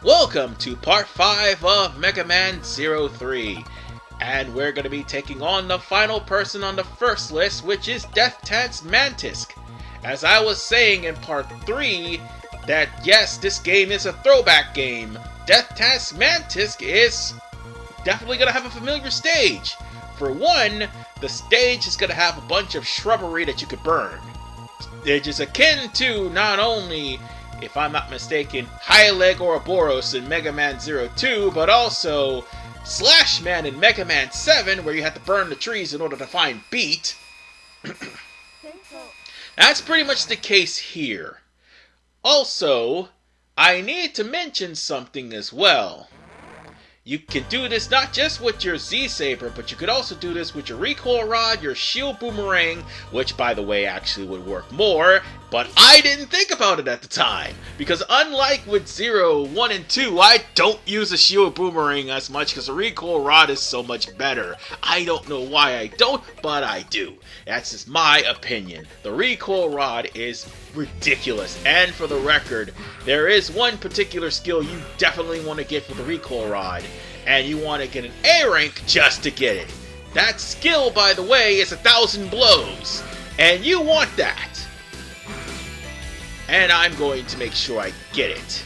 Welcome to part 5 of Mega Man 03, and we're going to be taking on the final person on the first list, which is Deathtanz Mantisk. As I was saying in part 3, that yes, this game is a throwback game. Deathtanz Mantisk is definitely going to have a familiar stage. For one, the stage is going to have a bunch of shrubbery that you could burn. It is akin to not only, if I'm not mistaken, Hyleg Ouroboros in Mega Man 02, but also Slash Man in Mega Man 7, where you had to burn the trees in order to find Beat. That's pretty much the case here. Also, I need to mention something as well. You can do this not just with your Z-Saber, but you could also do this with your Recoil Rod, your Shield Boomerang, which, by the way, actually would work more, but I didn't think about it at the time. Because unlike with 0, 1, and 2, I don't use a Shield Boomerang as much because the Recoil Rod is so much better. I don't know why I don't, but I do. That's just my opinion. The Recoil Rod is ridiculous, and for the record, there is one particular skill you definitely want to get with the Recoil Rod, and you want to get an A rank just to get it. That skill, by the way, is 1,000 blows, and you want that. And I'm going to make sure I get it.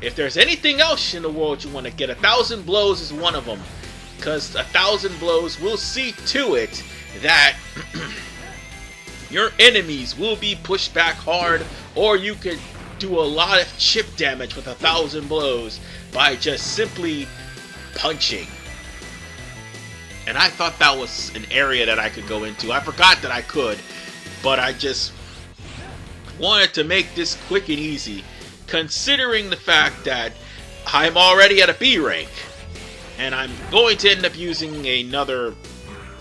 If there's anything else in the world you want to get, 1,000 blows is one of them, because 1,000 blows will see to it that your enemies will be pushed back hard, or you could do a lot of chip damage with 1,000 blows by just simply punching. And I thought that was an area that I could go into. I forgot that I could, but I just wanted to make this quick and easy, considering the fact that I'm already at a B rank, and I'm going to end up using another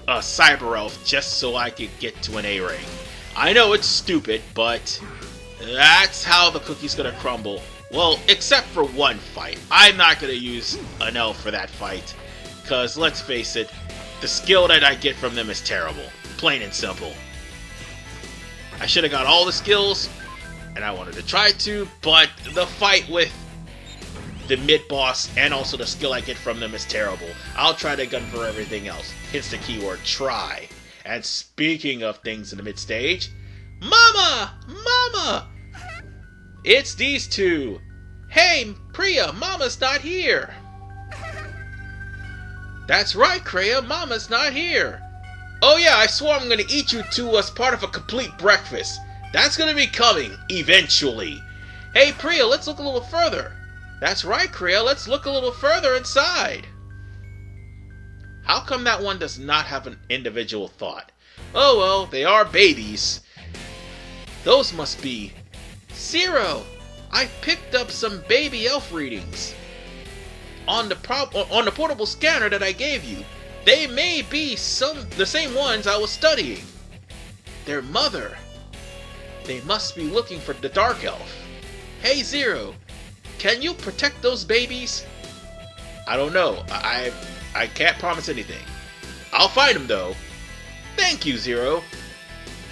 Cyber Elf just so I could get to an A rank. I know it's stupid, but that's how the cookie's gonna crumble. Well, except for one fight. I'm not gonna use an elf for that fight, because let's face it, the skill that I get from them is terrible. Plain and simple. I should have got all the skills, and I wanted to try to, but the fight with the mid-boss and also the skill I get from them is terrible. I'll try to gun for everything else. Hence the keyword try. And speaking of things in the mid-stage, Mama! Mama! It's these two. Hey, Priya, Mama's not here. That's right, Kreia, Mama's not here. Oh yeah, I swore I'm gonna eat you two as part of a complete breakfast. That's gonna be coming, eventually. Hey, Priya, let's look a little further. That's right, Kreia, let's look a little further inside. How come that one does not have an individual thought? Oh well, they are babies. Those must be... 0! I picked up some Baby Elf readings on the portable scanner that I gave you. They may be the same ones I was studying. Their mother. They must be looking for the Dark Elf. Hey, 0, can you protect those babies? I don't know. I can't promise anything. I'll find them though. Thank you, 0.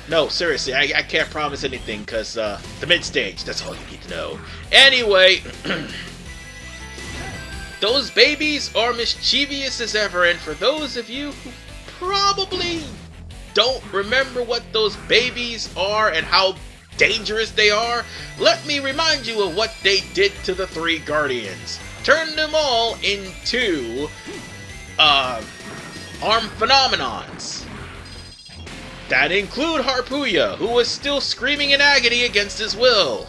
No, seriously, I can't promise anything because the mid-stage, that's all you need to know. Anyway, those babies are mischievous as ever, and for those of you who probably don't remember what those babies are and how dangerous they are, let me remind you of what they did to the 3 Guardians. Turned them all into armed phenomenons. That include Harpuya, who was still screaming in agony against his will.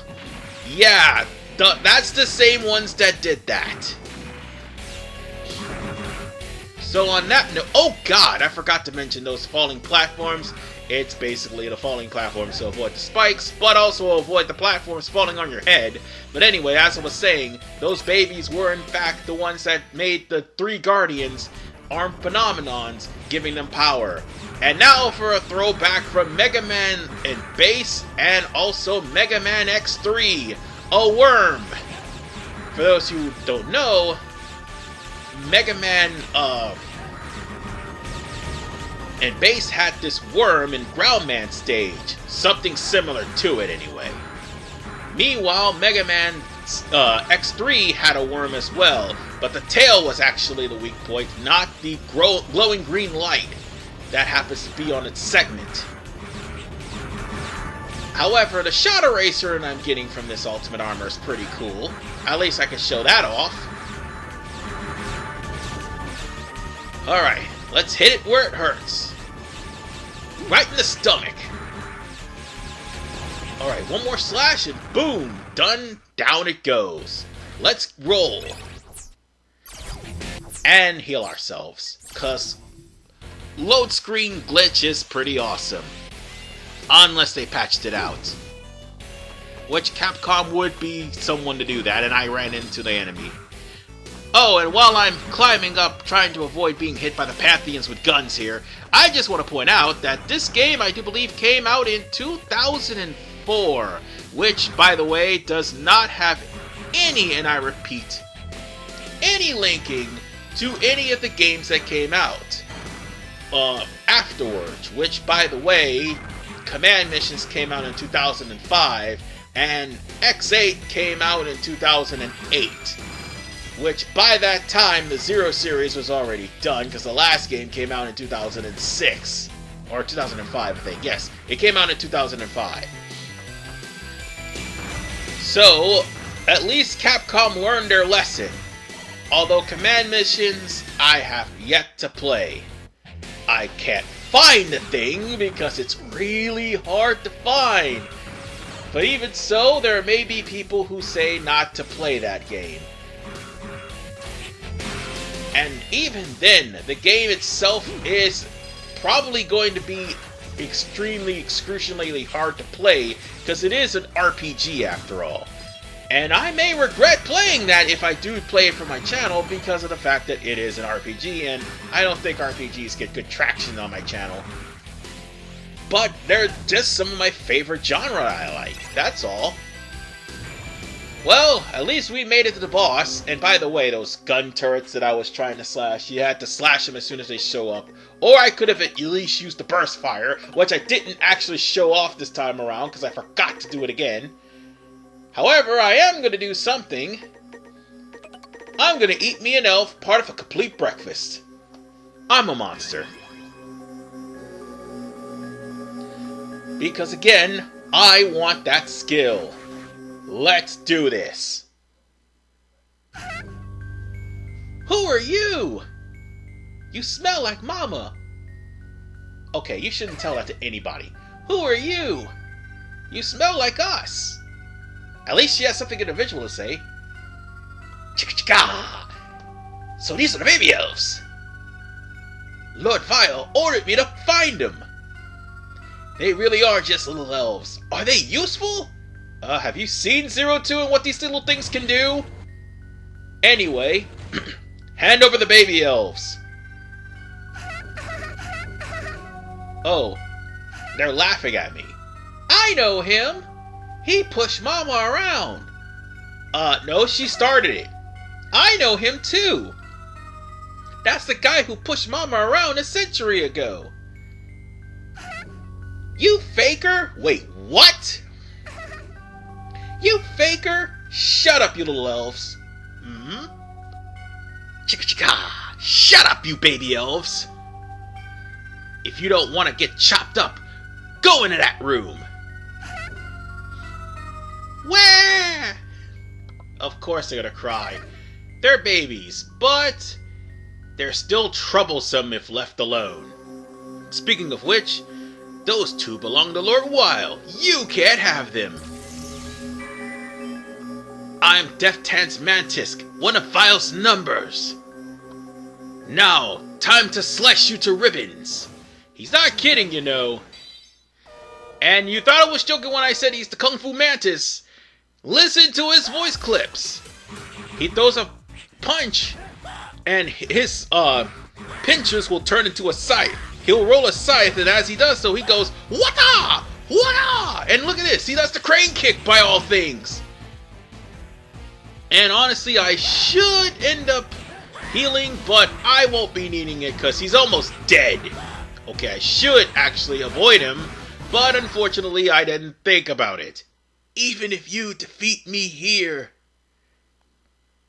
Yeah, that's the same ones that did that. So on that note, oh god, I forgot to mention those falling platforms. It's basically the falling platforms to avoid the spikes, but also avoid the platforms falling on your head. But anyway, as I was saying, those babies were in fact the ones that made the 3 Guardians armed phenomenons, giving them power. And now for a throwback from Mega Man and Base, and also Mega Man X3, a worm. For those who don't know, Mega Man and Base had this worm in Groundman stage, something similar to it anyway. Meanwhile, Mega Man X3 had a worm as well, but the tail was actually the weak point, not the glowing green light that happens to be on its segment. However, the shot eraser I'm getting from this ultimate armor is pretty cool. At least I can show that off. Alright, let's hit it where it hurts. Right in the stomach. Alright, one more slash and boom! Done. Down it goes. Let's roll. And heal ourselves. Cause load screen glitch is pretty awesome. Unless they patched it out. Which Capcom would be someone to do that, and I ran into the enemy. Oh, and while I'm climbing up, trying to avoid being hit by the Pantheons with guns here, I just want to point out that this game, I do believe, came out in 2004, which, by the way, does not have any, and I repeat, any linking to any of the games that came out afterwards, which, by the way, Command Missions came out in 2005, and X8 came out in 2008. Which, by that time, the Zero series was already done, because the last game came out in 2006. Or 2005, I think. Yes, it came out in 2005. So, at least Capcom learned their lesson. Although Command Missions, I have yet to play. I can't find the thing, because it's really hard to find. But even so, there may be people who say not to play that game. And even then, the game itself is probably going to be extremely, excruciatingly hard to play, because it is an RPG after all. And I may regret playing that if I do play it for my channel, because of the fact that it is an RPG, and I don't think RPGs get good traction on my channel. But they're just some of my favorite genre I like, that's all. Well, at least we made it to the boss, and by the way, those gun turrets that I was trying to slash, you had to slash them as soon as they show up. Or I could have at least used the burst fire, which I didn't actually show off this time around, because I forgot to do it again. However, I am going to do something. I'm going to eat me an elf, part of a complete breakfast. I'm a monster. Because again, I want that skill. Let's do this. Who are you? You smell like Mama. Okay, you shouldn't tell that to anybody. Who are you? You smell like us. At least she has something individual to say. Chicka-chicka! So these are the Baby Elves. Lord Vile ordered me to find them. They really are just little elves. Are they useful? Have you seen Zero 2 and what these little things can do? Anyway, hand over the Baby Elves. Oh, they're laughing at me. I know him. He pushed Mama around. No, she started it. I know him too. That's the guy who pushed Mama around a century ago. You faker? Wait, what? You faker? Shut up, you little elves. Chicka-chicka! Shut up, you baby elves! If you don't want to get chopped up, go into that room! Where? Of course they're gonna cry. They're babies, but they're still troublesome if left alone. Speaking of which, those two belong to Lord Weil. You can't have them. I'm Deathtanz Mantisk, one of Vile's numbers. Now, time to slash you to ribbons. He's not kidding, you know. And you thought I was joking when I said he's the Kung Fu Mantis. Listen to his voice clips. He throws a punch, and his pinchers will turn into a scythe. He'll roll a scythe, and as he does so, he goes, "Wata! Wata!" And look at this, he does the crane kick, by all things. And honestly, I should end up healing, but I won't be needing it because he's almost dead. Okay, I should actually avoid him, but unfortunately I didn't think about it. Even if you defeat me here,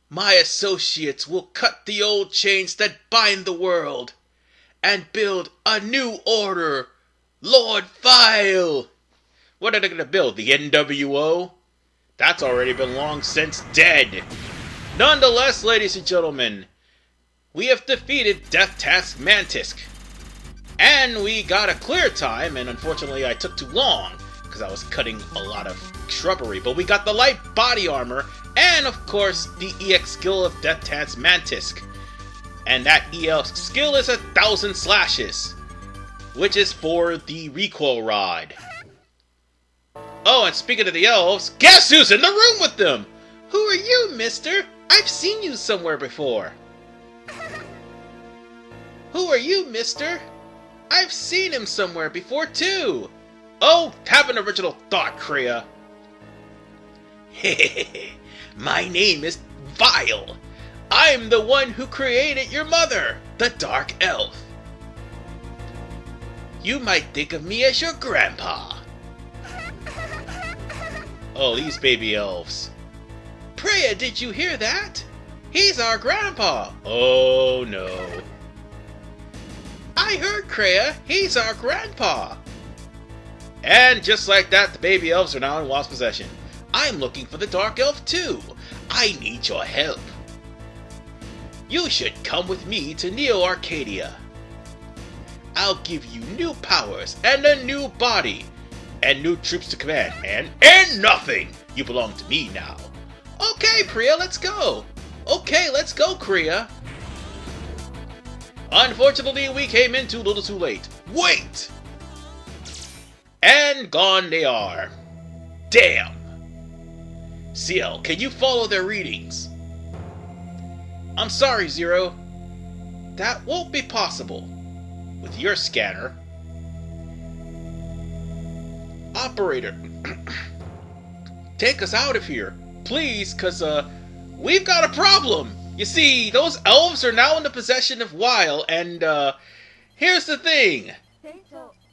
My associates will cut the old chains that bind the world and build a new order. Lord Vile! What are they going to build? The NWO? That's already been long since dead. Nonetheless, ladies and gentlemen, we have defeated Deathtanz Mantisk. And we got a clear time, and unfortunately I took too long because I was cutting a lot of shrubbery. But we got the light body armor, and of course the EX skill of Deathtanz Mantisk. And that EX skill is 1,000 slashes, which is for the recoil rod. Oh, and speaking of the elves, guess who's in the room with them? Who are you, mister? I've seen you somewhere before. Who are you, mister? I've seen him somewhere before, too. Oh, have an original thought, Kriya. Hehehe, my name is Vile. I'm the one who created your mother, the Dark Elf. You might think of me as your grandpa. Oh, these baby elves. Priya, did you hear that? He's our grandpa. Oh, no. I heard, Kriya. He's our grandpa. And just like that, the baby elves are now in Wasp's possession. I'm looking for the Dark Elf, too. I need your help. You should come with me to Neo Arcadia. I'll give you new powers and a new body. And new troops to command, and nothing! You belong to me now. Okay, Priya, let's go! Okay, let's go, Kriya! Unfortunately, we came in too little too late. Wait! And gone they are. Damn! CL, can you follow their readings? I'm sorry, Zero. That won't be possible. With your scanner. Operator, take us out of here, please, cause we've got a problem. You see, those elves are now in the possession of Weil, and here's the thing.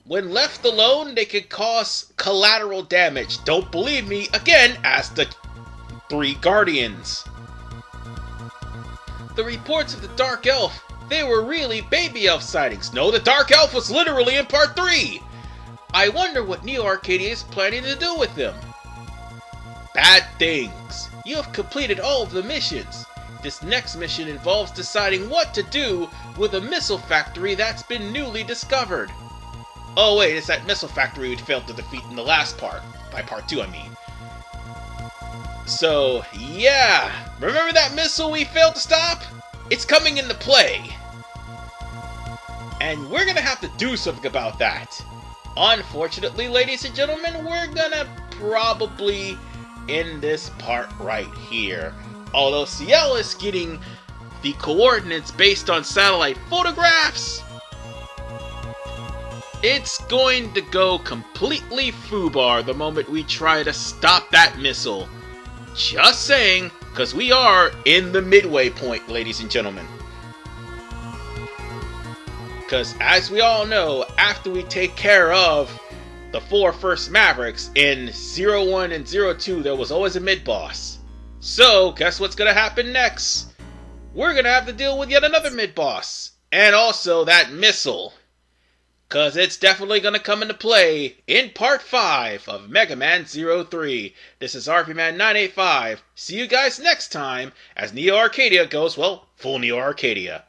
When left alone, they can cause collateral damage. Don't believe me? Again, ask the 3 Guardians. The reports of the Dark Elf, they were really Baby Elf sightings. No, the Dark Elf was literally in Part 3. I wonder what Neo Arcadia is planning to do with them. Bad things. You have completed all of the missions. This next mission involves deciding what to do with a missile factory that's been newly discovered. Oh wait, it's that missile factory we failed to defeat in the last part. By Part 2, I mean. So, yeah. Remember that missile we failed to stop? It's coming into play. And we're gonna have to do something about that. Unfortunately, ladies and gentlemen, we're gonna probably end this part right here. Although CL is getting the coordinates based on satellite photographs, it's going to go completely foobar the moment we try to stop that missile. Just saying, because we are in the midway point, ladies and gentlemen. Because as we all know, after we take care of the 4 first Mavericks, in 01 and 02 there was always a mid-boss. So, guess what's going to happen next? We're going to have to deal with yet another mid-boss. And also that missile. Because it's definitely going to come into play in Part 5 of Mega Man 03. This is RP-Man 985. See you guys next time as Neo Arcadia goes, well, full Neo Arcadia.